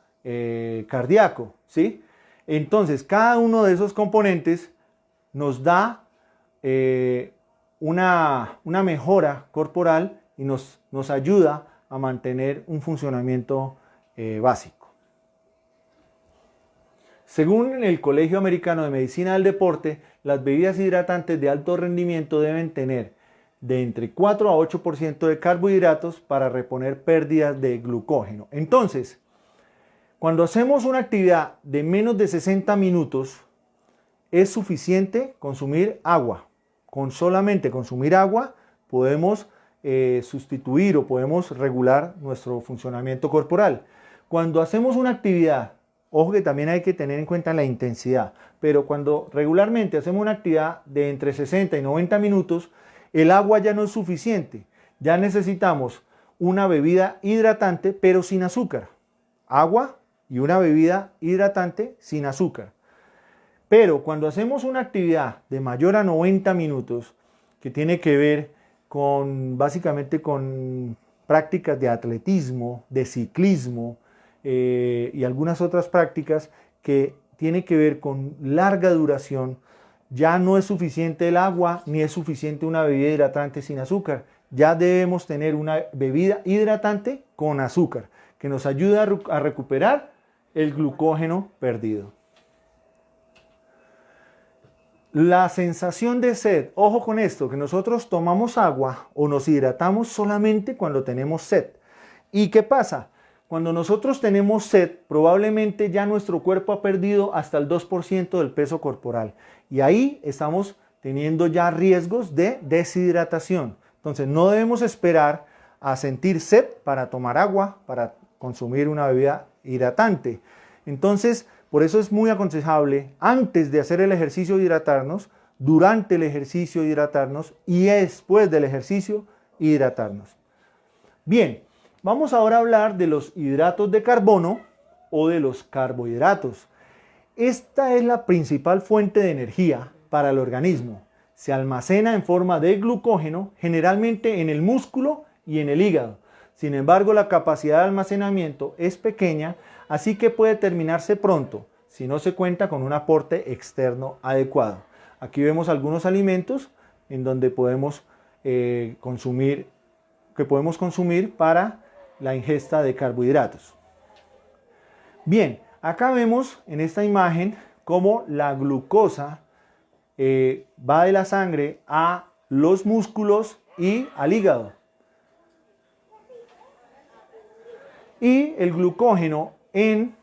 cardíaco, ¿sí? Entonces, cada uno de esos componentes nos da una mejora corporal y nos ayuda a mantener un funcionamiento básico. Según el Colegio Americano de Medicina del Deporte, las bebidas hidratantes de alto rendimiento deben tener de entre 4 a 8% de carbohidratos para reponer pérdidas de glucógeno. Entonces, cuando hacemos una actividad de menos de 60 minutos, es suficiente consumir agua. Con solamente consumir agua podemos sustituir o podemos regular nuestro funcionamiento corporal. Cuando hacemos una actividad, ojo que también hay que tener en cuenta la intensidad, pero cuando regularmente hacemos una actividad de entre 60 y 90 minutos, el agua ya no es suficiente. Ya necesitamos una bebida hidratante, pero sin azúcar. Agua y una bebida hidratante sin azúcar. Pero cuando hacemos una actividad de mayor a 90 minutos, que tiene que ver básicamente con prácticas de atletismo, de ciclismo, y algunas otras prácticas que tienen que ver con larga duración, ya no es suficiente el agua ni es suficiente una bebida hidratante sin azúcar. Ya debemos tener una bebida hidratante con azúcar que nos ayuda a recuperar el glucógeno perdido. La sensación de sed, ojo con esto, que nosotros tomamos agua o nos hidratamos solamente cuando tenemos sed. ¿Y qué pasa? Cuando nosotros tenemos sed, probablemente ya nuestro cuerpo ha perdido hasta el 2% del peso corporal. Y ahí estamos teniendo ya riesgos de deshidratación. Entonces no debemos esperar a sentir sed para tomar agua, para consumir una bebida hidratante. Entonces, por eso es muy aconsejable antes de hacer el ejercicio hidratarnos, durante el ejercicio hidratarnos y después del ejercicio hidratarnos. Bien. Vamos ahora a hablar de los hidratos de carbono o de los carbohidratos. Esta es la principal fuente de energía para el organismo. Se almacena en forma de glucógeno, generalmente en el músculo y en el hígado. Sin embargo, la capacidad de almacenamiento es pequeña, así que puede terminarse pronto si no se cuenta con un aporte externo adecuado. Aquí vemos algunos alimentos en donde podemos consumir para la ingesta de carbohidratos. Bien, acá vemos en esta imagen cómo la glucosa va de la sangre a los músculos y al hígado. Y el glucógeno en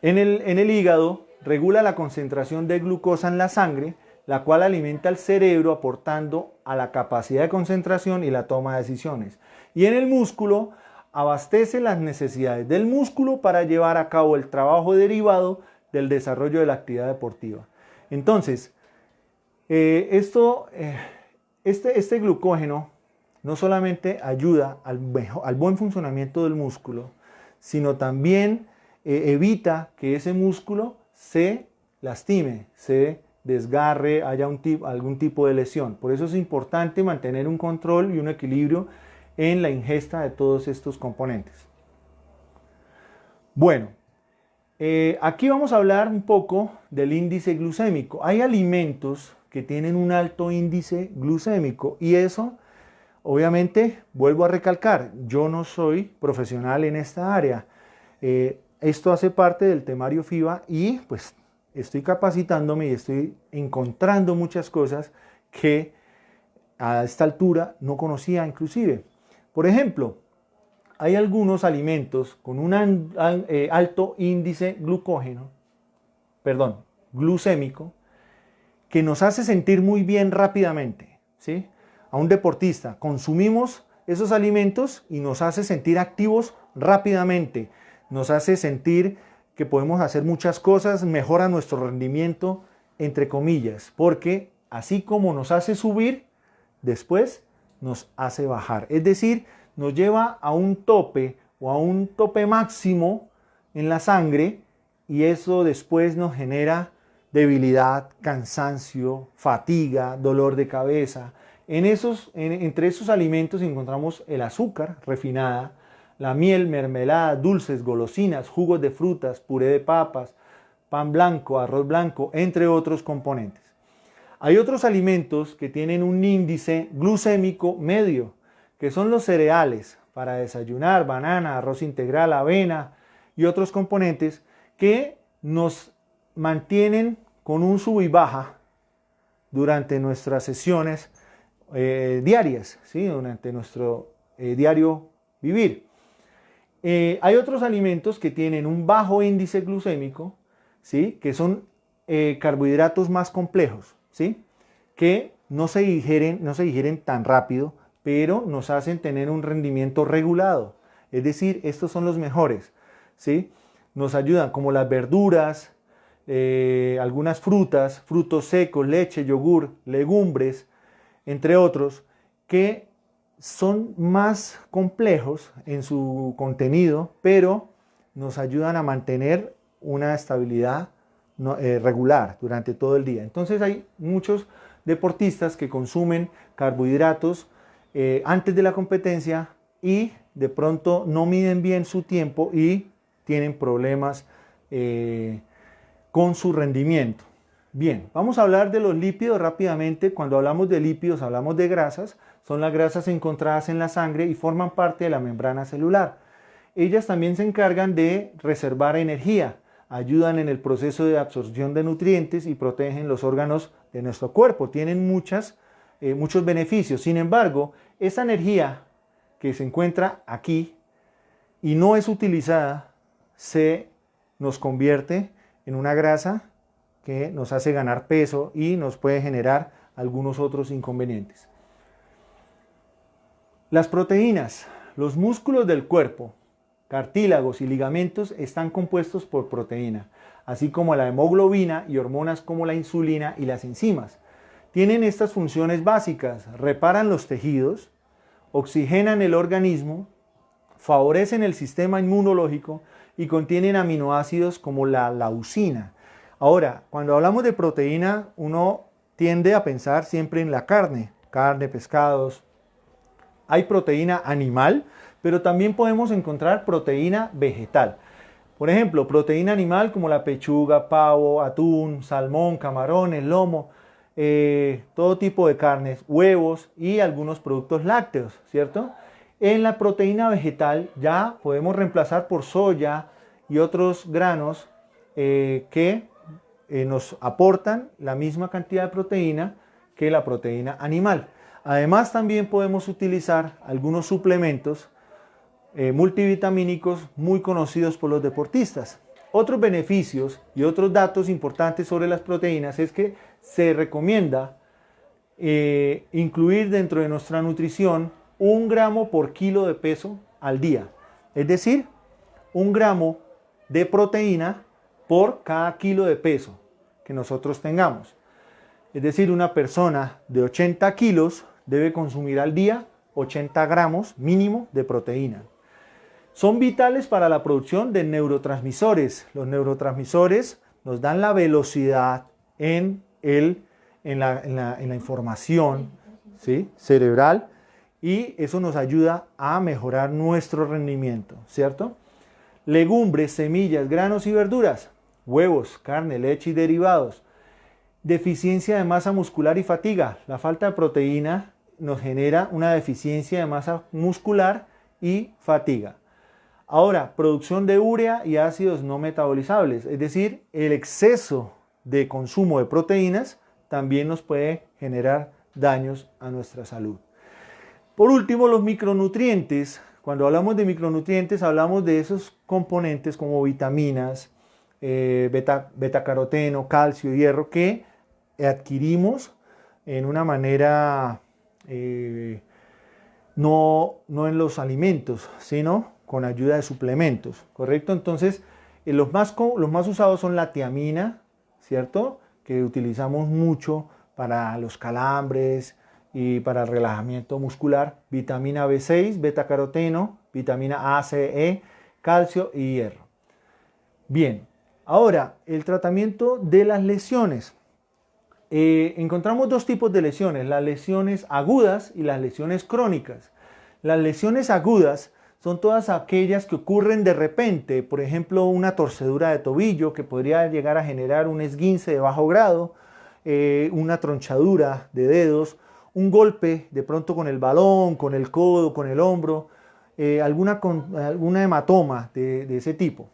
el hígado regula la concentración de glucosa en la sangre, la cual alimenta al cerebro aportando a la capacidad de concentración y la toma de decisiones. Y en el músculo abastece las necesidades del músculo para llevar a cabo el trabajo derivado del desarrollo de la actividad deportiva. Entonces, este glucógeno no solamente ayuda al buen funcionamiento del músculo, sino también evita que ese músculo se lastime, se desgarre, haya algún tipo de lesión. Por eso es importante mantener un control y un equilibrio en la ingesta de todos estos componentes. Bueno, aquí vamos a hablar un poco del índice glucémico. Hay alimentos que tienen un alto índice glucémico y eso Obviamente, vuelvo a recalcar, yo no soy profesional en esta área. Esto hace parte del temario FIBA y pues estoy capacitándome y estoy encontrando muchas cosas que a esta altura no conocía inclusive. Por ejemplo, hay algunos alimentos con un alto índice glucémico, que nos hace sentir muy bien rápidamente, ¿sí? A un deportista, consumimos esos alimentos y nos hace sentir activos rápidamente, nos hace sentir que podemos hacer muchas cosas, mejora nuestro rendimiento, entre comillas, porque así como nos hace subir, después nos hace bajar. Es decir, nos lleva a un tope o a un tope máximo en la sangre y eso después nos genera debilidad, cansancio, fatiga, dolor de cabeza. Entre esos alimentos encontramos el azúcar refinada, la miel, mermelada, dulces, golosinas, jugos de frutas, puré de papas, pan blanco, arroz blanco, entre otros componentes. Hay otros alimentos que tienen un índice glucémico medio, que son los cereales para desayunar, banana, arroz integral, avena y otros componentes que nos mantienen con un sub y baja durante nuestras sesiones diarias, ¿sí? Durante nuestro diario vivir. Hay otros alimentos que tienen un bajo índice glucémico, ¿sí? Que son carbohidratos más complejos, ¿sí? Que no se digieren tan rápido, pero nos hacen tener un rendimiento regulado. Es decir, estos son los mejores, ¿sí? Nos ayudan como las verduras, algunas frutas, frutos secos, leche, yogur, legumbres, entre otros, que son más complejos en su contenido, pero nos ayudan a mantener una estabilidad regular durante todo el día. Entonces hay muchos deportistas que consumen carbohidratos antes de la competencia y de pronto no miden bien su tiempo y tienen problemas con su rendimiento. Bien, vamos a hablar de los lípidos rápidamente. Cuando hablamos de lípidos hablamos de grasas. Son las grasas encontradas en la sangre y forman parte de la membrana celular. Ellas también se encargan de reservar energía, ayudan en el proceso de absorción de nutrientes y protegen los órganos de nuestro cuerpo. Tienen muchos beneficios. Sin embargo, esa energía que se encuentra aquí y no es utilizada, se nos convierte en una grasa que nos hace ganar peso y nos puede generar algunos otros inconvenientes. Las proteínas, los músculos del cuerpo, cartílagos y ligamentos están compuestos por proteína, así como la hemoglobina y hormonas como la insulina y las enzimas. Tienen estas funciones básicas: reparan los tejidos, oxigenan el organismo, favorecen el sistema inmunológico y contienen aminoácidos como la leucina. Ahora, cuando hablamos de proteína, uno tiende a pensar siempre en la carne, pescados. Hay proteína animal, pero también podemos encontrar proteína vegetal. Por ejemplo, proteína animal como la pechuga, pavo, atún, salmón, camarones, lomo, todo tipo de carnes, huevos y algunos productos lácteos, ¿cierto? En la proteína vegetal ya podemos reemplazar por soya y otros granos que nos aportan la misma cantidad de proteína que la proteína animal. Además, también podemos utilizar algunos suplementos multivitamínicos muy conocidos por los deportistas. Otros beneficios y otros datos importantes sobre las proteínas es que se recomienda incluir dentro de nuestra nutrición 1 gramo por kilo de peso al día. Es decir, 1 gramo de proteína por cada kilo de peso que nosotros tengamos. Es decir, una persona de 80 kilos debe consumir al día 80 gramos mínimo de proteína. Son vitales para la producción de neurotransmisores. Los neurotransmisores nos dan la velocidad en la información, ¿sí?, cerebral, y eso nos ayuda a mejorar nuestro rendimiento, ¿cierto? Legumbres, semillas, granos y verduras, huevos, carne, leche y derivados. Deficiencia de masa muscular y fatiga. La falta de proteína nos genera una deficiencia de masa muscular y fatiga. Ahora, producción de urea y ácidos no metabolizables, es decir, el exceso de consumo de proteínas también nos puede generar daños a nuestra salud. Por último, los micronutrientes. Cuando hablamos de micronutrientes, hablamos de esos componentes como vitaminas, betacaroteno, calcio, hierro, que adquirimos en una manera no en los alimentos, sino con ayuda de suplementos, ¿correcto? Entonces, los más usados son la tiamina, ¿cierto? Que utilizamos mucho para los calambres y para el relajamiento muscular, vitamina B6, betacaroteno, vitamina A, C, E, calcio y hierro. Bien, ahora el tratamiento de las lesiones. Encontramos dos tipos de lesiones, las lesiones agudas y las lesiones crónicas. Las lesiones agudas son todas aquellas que ocurren de repente, por ejemplo, una torcedura de tobillo que podría llegar a generar un esguince de bajo grado, una tronchadura de dedos, un golpe de pronto con el balón, con el codo, con el hombro, alguna hematoma de ese tipo.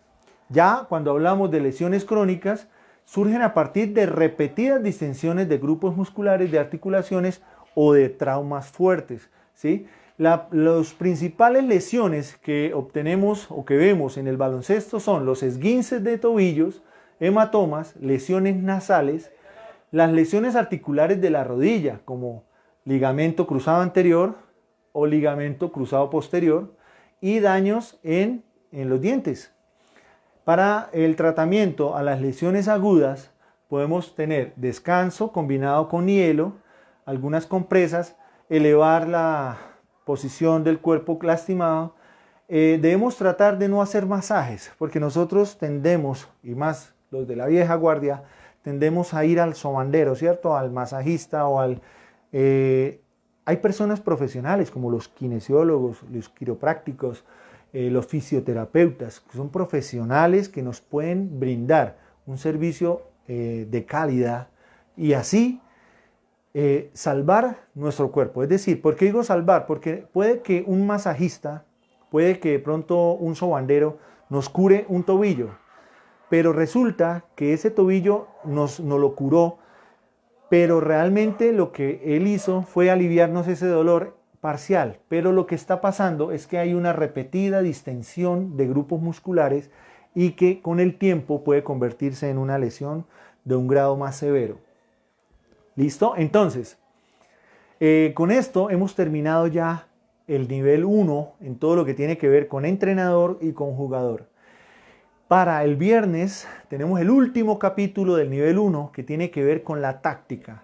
Ya cuando hablamos de lesiones crónicas, surgen a partir de repetidas distensiones de grupos musculares, de articulaciones o de traumas fuertes, ¿sí? Las principales lesiones que obtenemos o que vemos en el baloncesto son los esguinces de tobillos, hematomas, lesiones nasales, las lesiones articulares de la rodilla, como ligamento cruzado anterior o ligamento cruzado posterior, y daños en los dientes. Para el tratamiento a las lesiones agudas podemos tener descanso combinado con hielo, algunas compresas, elevar la posición del cuerpo lastimado. Debemos tratar de no hacer masajes, porque nosotros tendemos, y más los de la vieja guardia, tendemos a ir al sobandero, ¿cierto? Al masajista o al... hay personas profesionales como los kinesiólogos, los quiroprácticos, los fisioterapeutas, que son profesionales que nos pueden brindar un servicio de calidad y así salvar nuestro cuerpo. Es decir, ¿por qué digo salvar? Porque puede que un masajista, puede que de pronto un sobandero nos cure un tobillo, pero resulta que ese tobillo nos lo curó, pero realmente lo que él hizo fue aliviarnos ese dolor parcial, pero lo que está pasando es que hay una repetida distensión de grupos musculares y que con el tiempo puede convertirse en una lesión de un grado más severo. ¿Listo? Entonces, con esto hemos terminado ya el nivel 1 en todo lo que tiene que ver con entrenador y con jugador. Para el viernes tenemos el último capítulo del nivel 1 que tiene que ver con la táctica.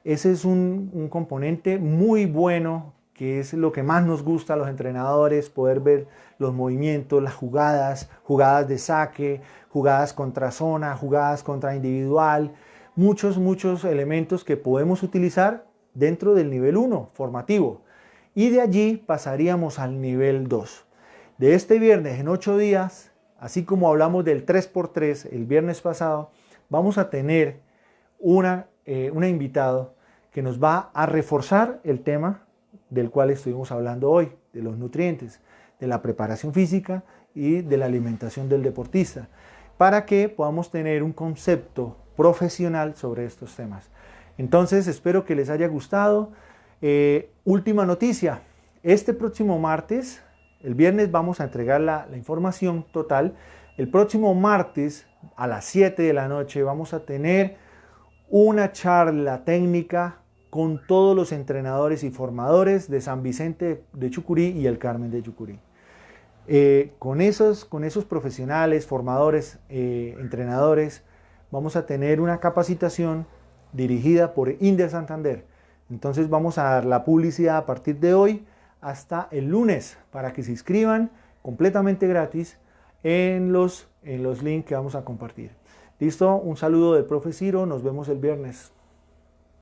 Ese es un componente muy bueno, que es lo que más nos gusta a los entrenadores, poder ver los movimientos, las jugadas de saque, jugadas contra zona, jugadas contra individual, muchos elementos que podemos utilizar dentro del nivel 1 formativo. Y de allí pasaríamos al nivel 2. De este viernes en 8 días, así como hablamos del 3x3 el viernes pasado, vamos a tener una invitado que nos va a reforzar el tema del cual estuvimos hablando hoy, de los nutrientes, de la preparación física y de la alimentación del deportista, para que podamos tener un concepto profesional sobre estos temas. Entonces, espero que les haya gustado. Última noticia, este próximo martes, el viernes vamos a entregar la información total. El próximo martes a las 7 de la noche vamos a tener una charla técnica con todos los entrenadores y formadores de San Vicente de Chucurí y el Carmen de Chucurí. Con esos profesionales, formadores, entrenadores, vamos a tener una capacitación dirigida por Inder Santander. Entonces vamos a dar la publicidad a partir de hoy hasta el lunes para que se inscriban completamente gratis en los links que vamos a compartir. ¿Listo? Un saludo del profe Ciro, nos vemos el viernes.